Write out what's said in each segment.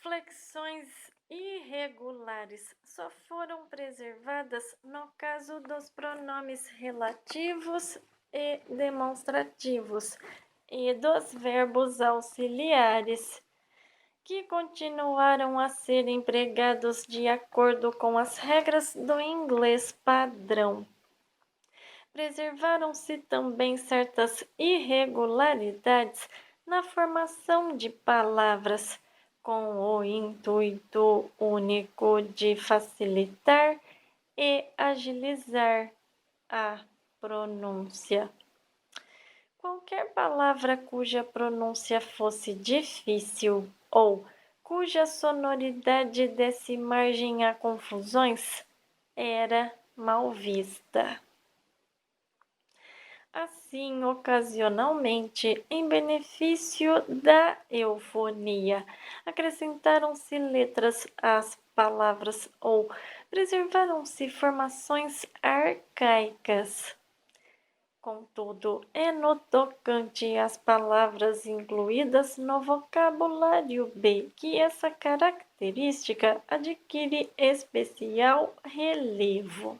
Flexões irregulares só foram preservadas no caso dos pronomes relativos e demonstrativos e dos verbos auxiliares, que continuaram a ser empregados de acordo com as regras do inglês padrão. Preservaram-se também certas irregularidades na formação de palavras, com o intuito único de facilitar e agilizar a pronúncia. Qualquer palavra cuja pronúncia fosse difícil ou cuja sonoridade desse margem a confusões era mal vista. Assim, ocasionalmente, em benefício da eufonia, acrescentaram-se letras às palavras ou preservaram-se formações arcaicas. Contudo, é no tocante às palavras incluídas no vocabulário B que essa característica adquire especial relevo.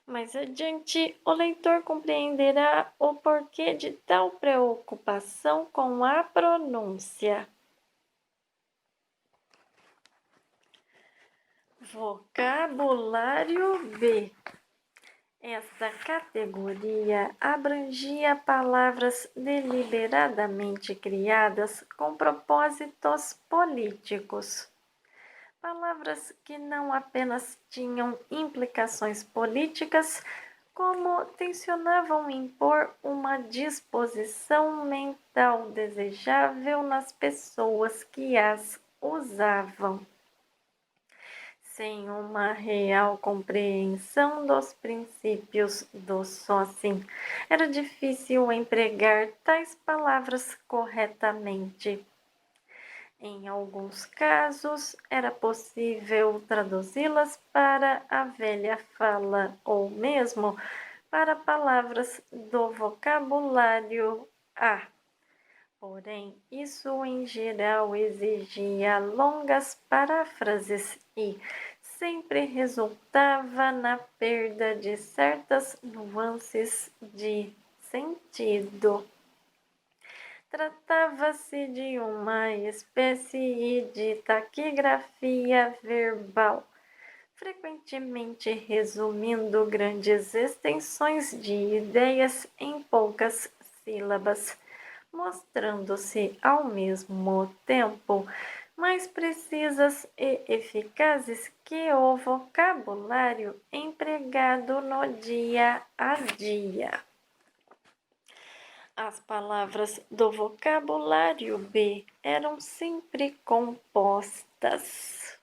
Mais adiante, o leitor compreenderá o porquê de tal preocupação com a pronúncia. Vocabulário B. Esta categoria abrangia palavras deliberadamente criadas com propósitos políticos. Palavras que não apenas tinham implicações políticas, como tensionavam impor uma disposição mental desejável nas pessoas que as usavam. Sem uma real compreensão dos princípios do Socin, era difícil empregar tais palavras corretamente. Em alguns casos, era possível traduzi-las para a velha fala ou mesmo para palavras do vocabulário A. Porém, isso em geral exigia longas paráfrases e sempre resultava na perda de certas nuances de sentido. Tratava-se de uma espécie de taquigrafia verbal, frequentemente resumindo grandes extensões de ideias em poucas sílabas, mostrando-se ao mesmo tempo mais precisas e eficazes que o vocabulário empregado no dia a dia. As palavras do vocabulário B eram sempre compostas.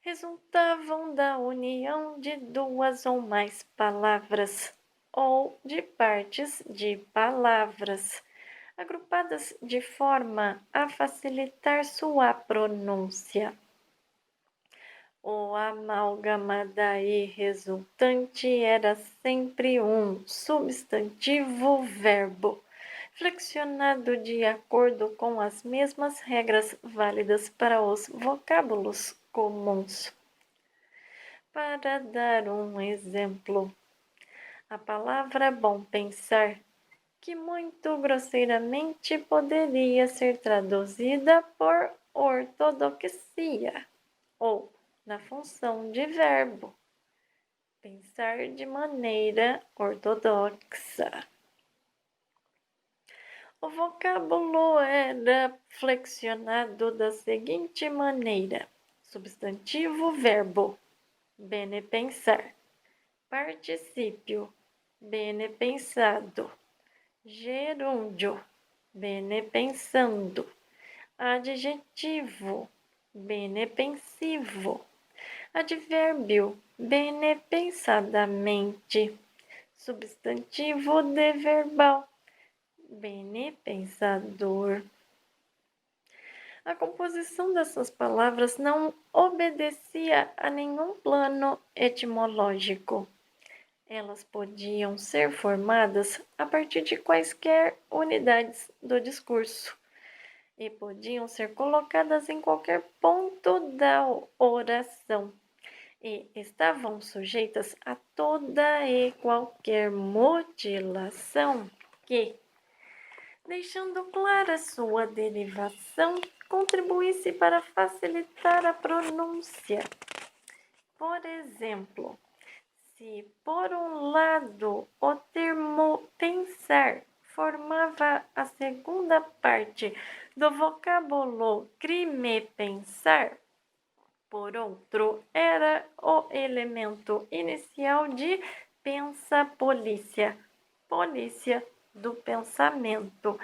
Resultavam da união de duas ou mais palavras ou de partes de palavras, agrupadas de forma a facilitar sua pronúncia. O amálgama daí resultante era sempre um substantivo-verbo, flexionado de acordo com as mesmas regras válidas para os vocábulos comuns. Para dar um exemplo, a palavra bom pensar, que muito grosseiramente poderia ser traduzida por ortodoxia, ou na função de verbo, pensar de maneira ortodoxa. O vocábulo era flexionado da seguinte maneira: substantivo, verbo, bene pensar, particípio, bene pensado, gerúndio, bene pensando, adjetivo, bene pensivo, advérbio, bene pensadamente, substantivo de verbal, bene pensador. A composição dessas palavras não obedecia a nenhum plano etimológico. Elas podiam ser formadas a partir de quaisquer unidades do discurso e podiam ser colocadas em qualquer ponto da oração e estavam sujeitas a toda e qualquer mutilação que, deixando clara sua derivação, contribuísse para facilitar a pronúncia. Por exemplo, se por um lado o termo pensar formava a segunda parte do vocábulo crime pensar, por outro, era o elemento inicial de pensa polícia, polícia do pensamento,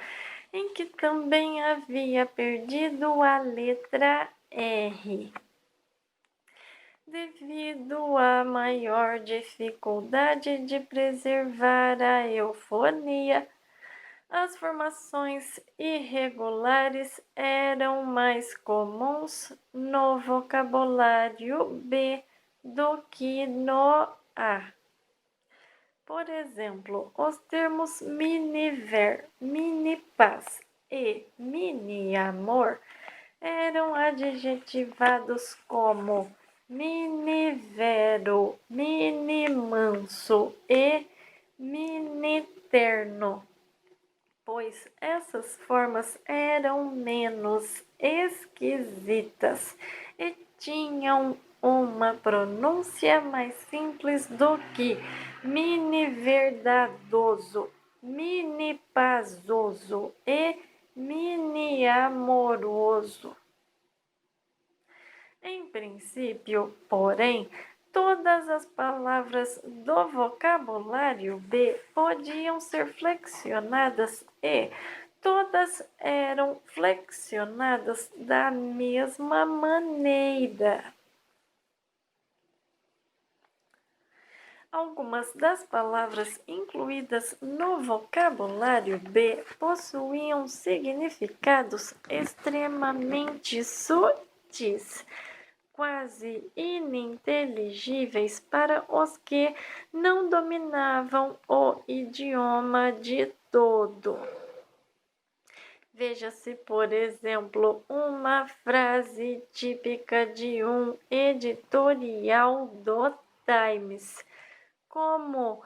em que também havia perdido a letra R. Devido à maior dificuldade de preservar a eufonia, as formações irregulares eram mais comuns no vocabulário B do que no A. Por exemplo, os termos mini-ver, mini-paz e mini-amor eram adjetivados como mini-vero, mini-manso e mini-terno, pois essas formas eram menos esquisitas e tinham uma pronúncia mais simples do que mini verdadoso, mini pazoso e mini amoroso. Em princípio, porém, todas as palavras do vocabulário B podiam ser flexionadas e todas eram flexionadas da mesma maneira. Algumas das palavras incluídas no vocabulário B possuíam significados extremamente sutis, quase ininteligíveis para os que não dominavam o idioma de todo. Veja-se, por exemplo, uma frase típica de um editorial do Times, como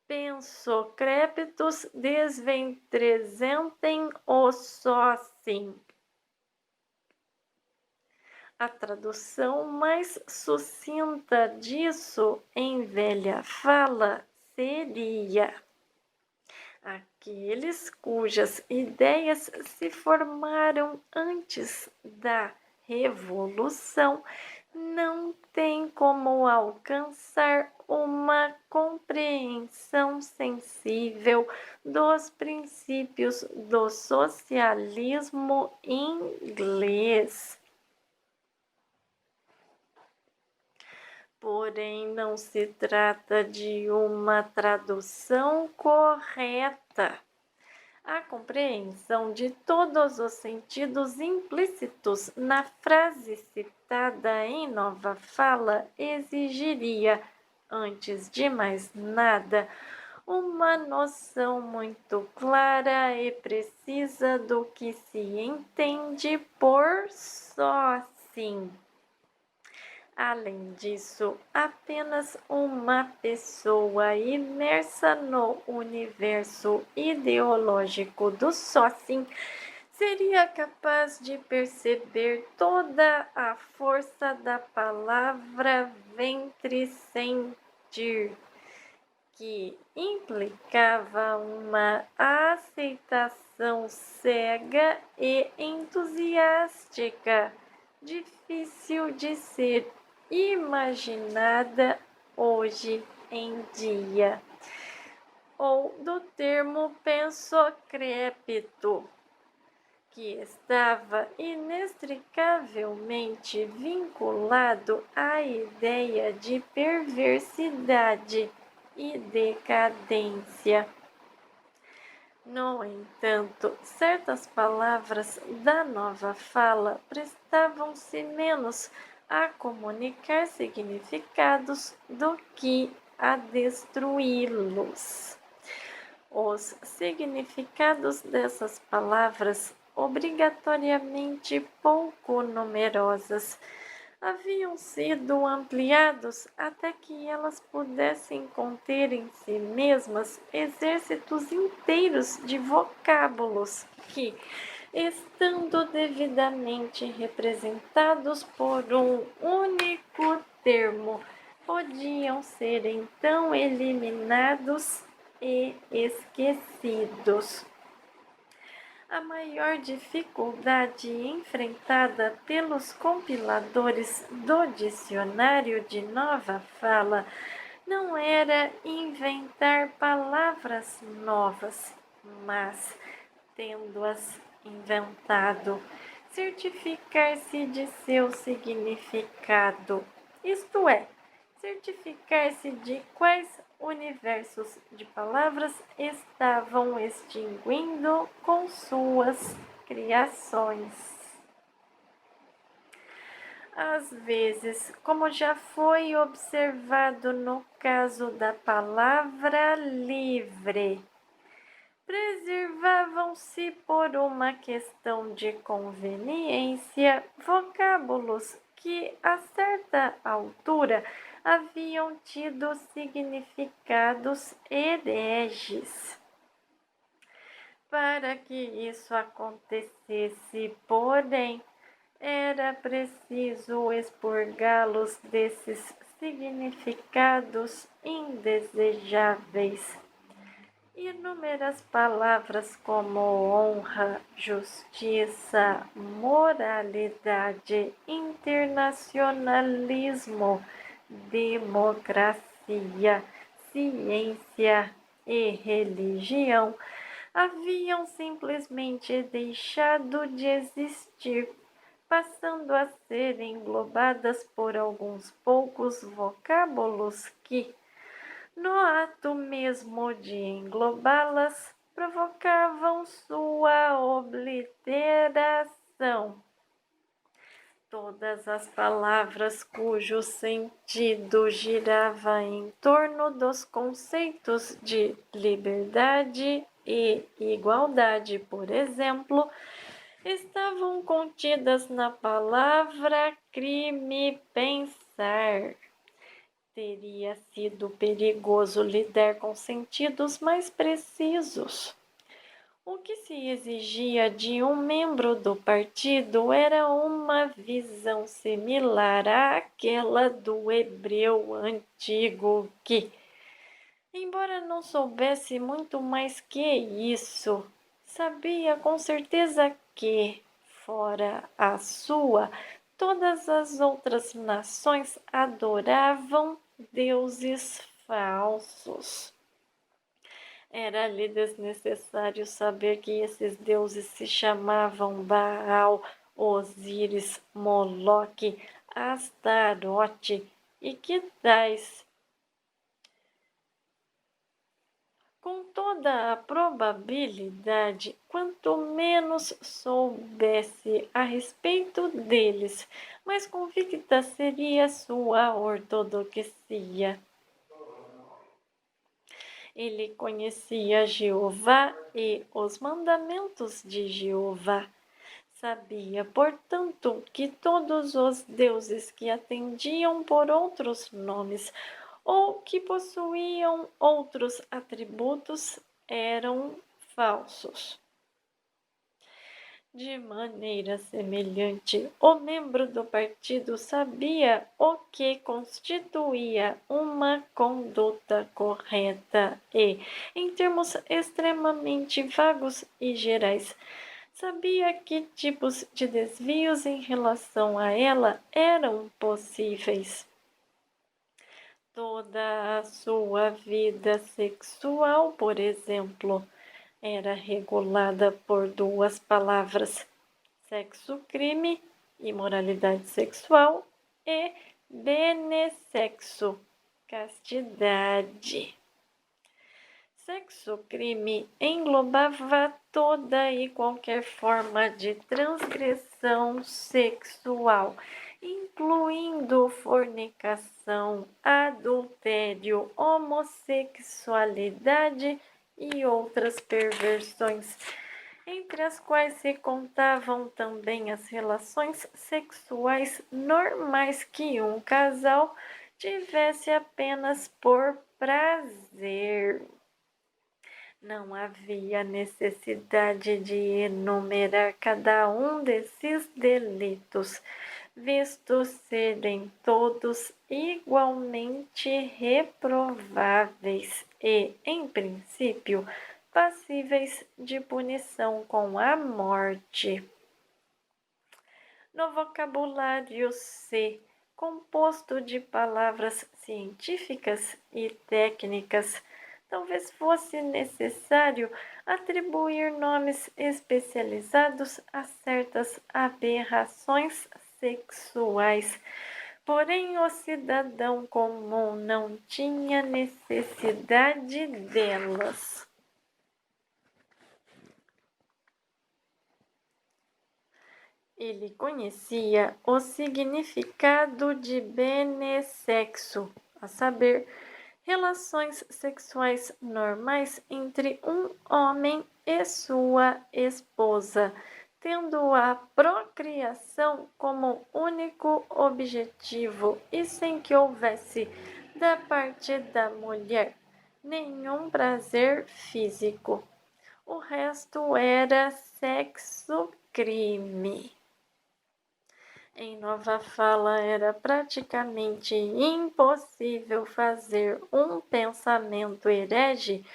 pensocrépitos desventrezentem o sócim. A tradução mais sucinta disso em velha fala seria: aqueles cujas ideias se formaram antes da Revolução não têm como alcançar uma compreensão sensível dos princípios do socialismo inglês. Porém, não se trata de uma tradução correta. A compreensão de todos os sentidos implícitos na frase citada em nova fala exigiria, antes de mais nada, uma noção muito clara e precisa do que se entende por sócim. Além disso, apenas uma pessoa imersa no universo ideológico do sócim seria capaz de perceber toda a força da palavra ventre sentir, que implicava uma aceitação cega e entusiástica, difícil de ser imaginada hoje em dia, ou do termo pensocrépito, que estava inextricavelmente vinculado à ideia de perversidade e decadência. No entanto, certas palavras da nova fala prestavam-se menos a comunicar significados do que a destruí-los. Os significados dessas palavras obrigatoriamente pouco numerosas. Haviam sido ampliados até que elas pudessem conter em si mesmas exércitos inteiros de vocábulos que, estando devidamente representados por um único termo, podiam ser então eliminados e esquecidos. A maior dificuldade enfrentada pelos compiladores do dicionário de nova fala não era inventar palavras novas, mas, tendo-as inventado, certificar-se de seu significado, isto é, certificar-se de quais universos de palavras estavam extinguindo com suas criações. Às vezes, como já foi observado no caso da palavra livre, preservavam-se por uma questão de conveniência vocábulos que, a certa altura, haviam tido significados hereges. Para que isso acontecesse, porém, era preciso expurgá-los desses significados indesejáveis. Inúmeras palavras como honra, justiça, moralidade, internacionalismo, democracia, ciência e religião haviam simplesmente deixado de existir, passando a ser englobadas por alguns poucos vocábulos que, no ato mesmo de englobá-las, provocavam sua obliteração. Todas as palavras cujo sentido girava em torno dos conceitos de liberdade e igualdade, por exemplo, estavam contidas na palavra crime pensar. Teria sido perigoso lidar com sentidos mais precisos. O que se exigia de um membro do partido era uma visão similar àquela do hebreu antigo que, embora não soubesse muito mais que isso, sabia com certeza que, fora a sua, todas as outras nações adoravam deuses falsos. Era-lhe desnecessário saber que esses deuses se chamavam Baal, Osíris, Moloque, Astarote e que tais. Com toda a probabilidade, quanto menos soubesse a respeito deles, mais convicta seria sua ortodoxia. Ele conhecia Jeová e os mandamentos de Jeová. Sabia, portanto, que todos os deuses que atendiam por outros nomes ou que possuíam outros atributos eram falsos. De maneira semelhante, o membro do partido sabia o que constituía uma conduta correta e, em termos extremamente vagos e gerais, sabia que tipos de desvios em relação a ela eram possíveis. Toda a sua vida sexual, por exemplo, era regulada por duas palavras: sexo-crime, imoralidade sexual, e benessexo, castidade. Sexo-crime englobava toda e qualquer forma de transgressão sexual, incluindo fornicação, adultério, homossexualidade e outras perversões. entre as quais se contavam também as relações sexuais normais que um casal tivesse apenas por prazer. Não havia necessidade de enumerar cada um desses delitos, vistos serem todos igualmente reprováveis e, em princípio, passíveis de punição com a morte. No vocabulário C, composto de palavras científicas e técnicas, talvez fosse necessário atribuir nomes especializados a certas aberrações sexuais. Porém, o cidadão comum não tinha necessidade delas. Ele conhecia o significado de benessexo, a saber, relações sexuais normais entre um homem e sua esposa, tendo a procriação como único objetivo e sem que houvesse, da parte da mulher, nenhum prazer físico. O resto era sexo-crime. Em Nova Fala era praticamente impossível fazer um pensamento herege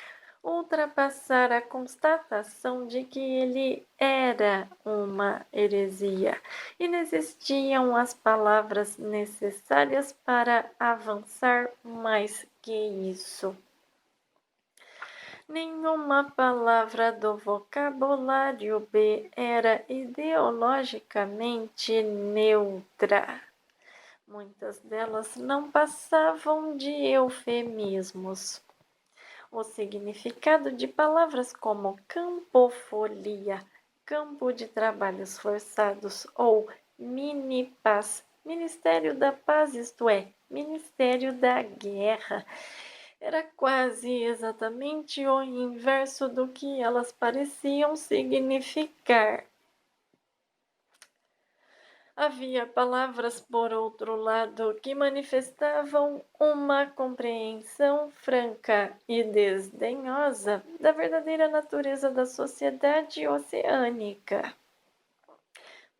ultrapassar a constatação de que ele era uma heresia. Inexistiam as palavras necessárias para avançar mais que isso. Nenhuma palavra do vocabulário B era ideologicamente neutra. Muitas delas não passavam de eufemismos. O significado de palavras como campofolia, campo de trabalhos forçados ou mini-paz, Ministério da Paz, isto é, Ministério da Guerra, era quase exatamente o inverso do que elas pareciam significar. Havia palavras, por outro lado, que manifestavam uma compreensão franca e desdenhosa da verdadeira natureza da sociedade oceânica.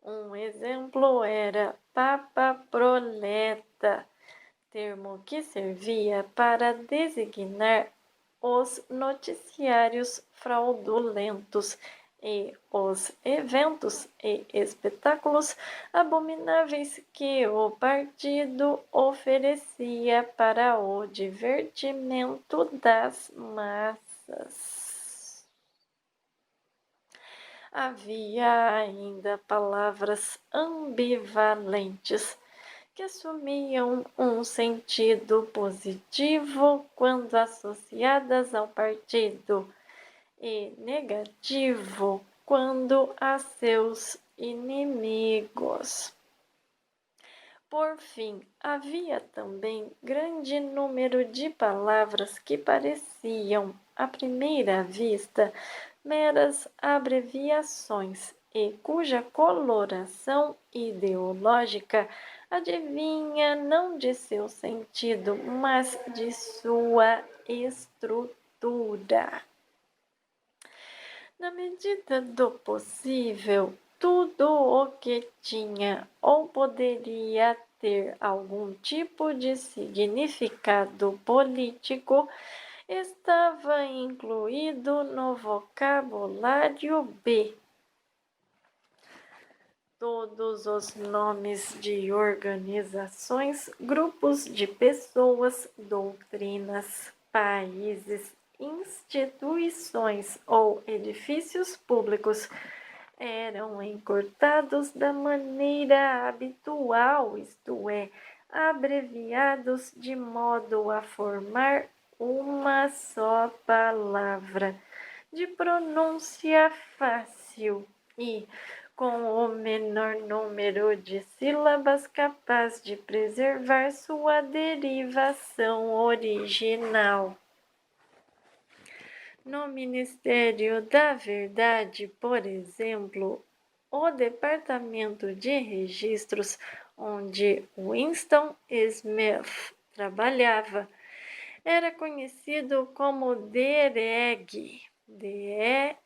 Um exemplo era papa-proleta, termo que servia para designar os noticiários fraudulentos e os eventos e espetáculos abomináveis que o partido oferecia para o divertimento das massas. Havia ainda palavras ambivalentes que assumiam um sentido positivo quando associadas ao partido e negativo quando a seus inimigos. Por fim, havia também grande número de palavras que pareciam, à primeira vista, meras abreviações e cuja coloração ideológica adivinha não de seu sentido, mas de sua estrutura. Na medida do possível, tudo o que tinha ou poderia ter algum tipo de significado político estava incluído no vocabulário B. Todos os nomes de organizações, grupos de pessoas, doutrinas, países, instituições ou edifícios públicos eram encurtados da maneira habitual, isto é, abreviados de modo a formar uma só palavra de pronúncia fácil e com o menor número de sílabas capaz de preservar sua derivação original. No Ministério da Verdade, por exemplo, o Departamento de Registros, onde Winston Smith trabalhava, era conhecido como DEREG, D-E-R-E-G.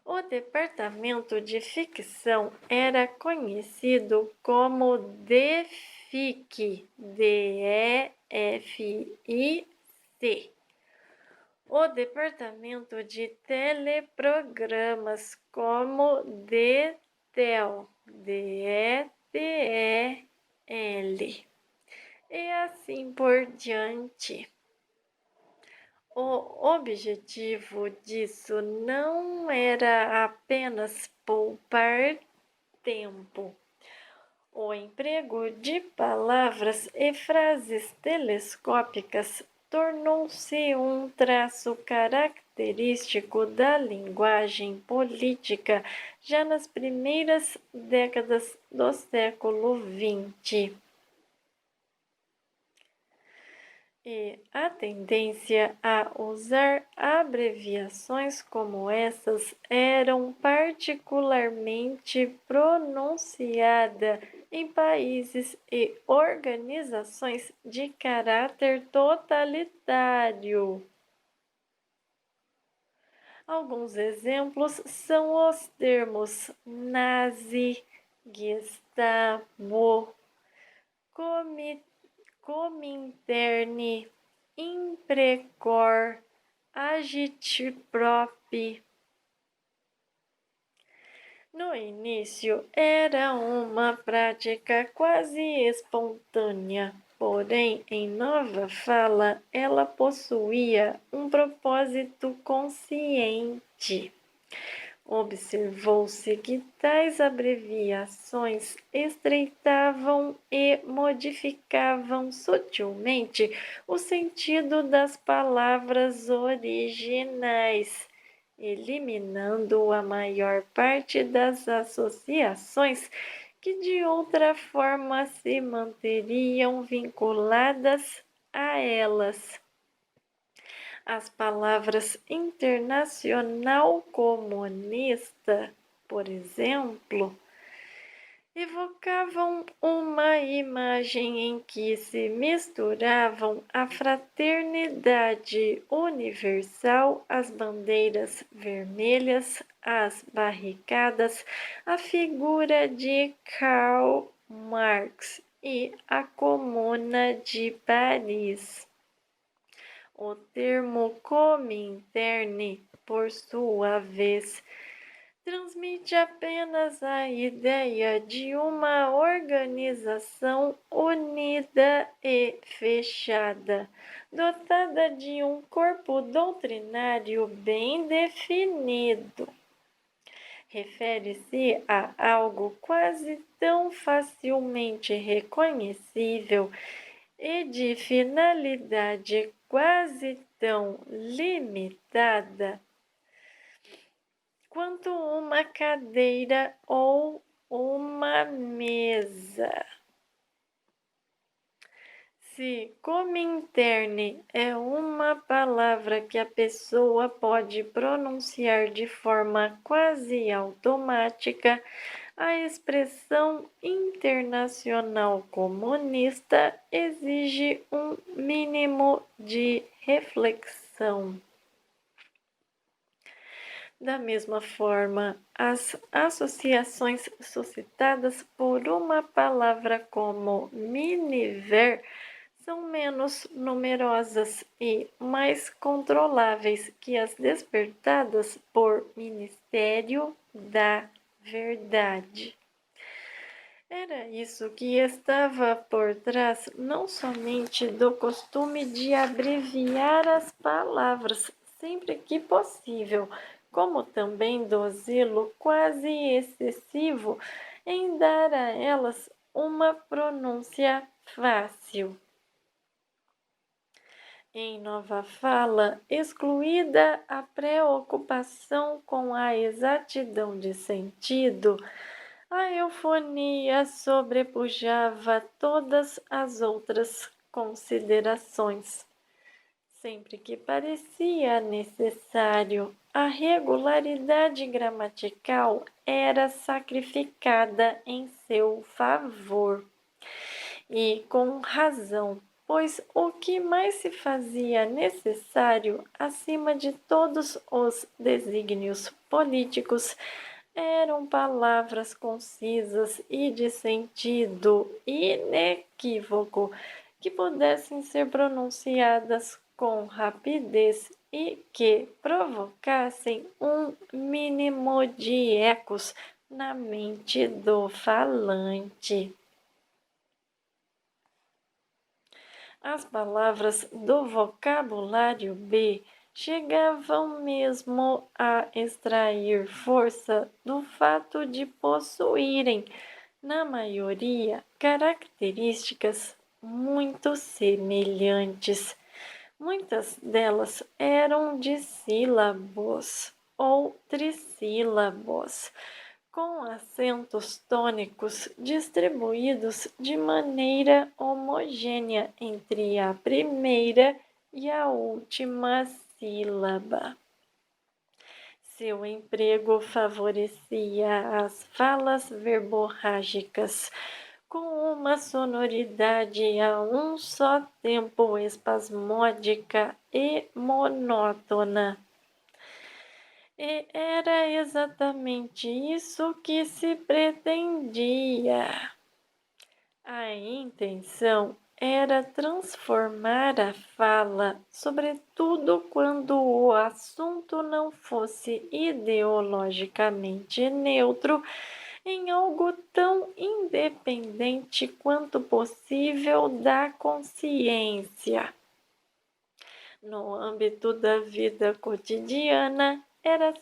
O Departamento de Ficção era conhecido como DEFIC, D-E-F-I-C. O Departamento de Teleprogramas como DETEL, D-E-T-E-L. E assim por diante. O objetivo disso não era apenas poupar tempo. O emprego de palavras e frases telescópicas tornou-se um traço característico da linguagem política já nas primeiras décadas do século XX. E a tendência a usar abreviações como essas eram particularmente pronunciada em países e organizações de caráter totalitário. Alguns exemplos são os termos nazi, Gestapo, Comintern, Imprecor, Agitprop. No início era uma prática quase espontânea, porém, em nova fala, ela possuía um propósito consciente. Observou-se que tais abreviações estreitavam e modificavam sutilmente o sentido das palavras originais, eliminando a maior parte das associações que de outra forma se manteriam vinculadas a elas. As palavras internacional comunista, por exemplo, evocavam uma imagem em que se misturavam a fraternidade universal, as bandeiras vermelhas, as barricadas, a figura de Karl Marx e a Comuna de Paris. O termo Comintern, por sua vez, transmite apenas a ideia de uma organização unida e fechada, dotada de um corpo doutrinário bem definido. Refere-se a algo quase tão facilmente reconhecível e de finalidade quase tão limitada quanto uma cadeira ou uma mesa. Se Comintern é uma palavra que a pessoa pode pronunciar de forma quase automática, a expressão internacional comunista exige um mínimo de reflexão. Da mesma forma, as associações suscitadas por uma palavra como Miniver são menos numerosas e mais controláveis que as despertadas por Ministério da Verdade. Era isso que estava por trás não somente do costume de abreviar as palavras sempre que possível, como também do zelo quase excessivo em dar a elas uma pronúncia fácil. Em nova fala, excluída a preocupação com a exatidão de sentido, a eufonia sobrepujava todas as outras considerações. Sempre que parecia necessário, a regularidade gramatical era sacrificada em seu favor. E com razão, pois o que mais se fazia necessário, acima de todos os desígnios políticos, eram palavras concisas e de sentido inequívoco, que pudessem ser pronunciadas com rapidez e que provocassem um mínimo de ecos na mente do falante. As palavras do vocabulário B chegavam mesmo a extrair força do fato de possuírem, na maioria, características muito semelhantes. Muitas delas eram dissílabos ou trissílabos, com acentos tônicos distribuídos de maneira homogênea entre a primeira e a última sílaba. Seu emprego favorecia as falas verborrágicas, com uma sonoridade a um só tempo espasmódica e monótona. E era exatamente isso que se pretendia. A intenção era transformar a fala, sobretudo quando o assunto não fosse ideologicamente neutro, em algo tão independente quanto possível da consciência. No âmbito da vida cotidiana, era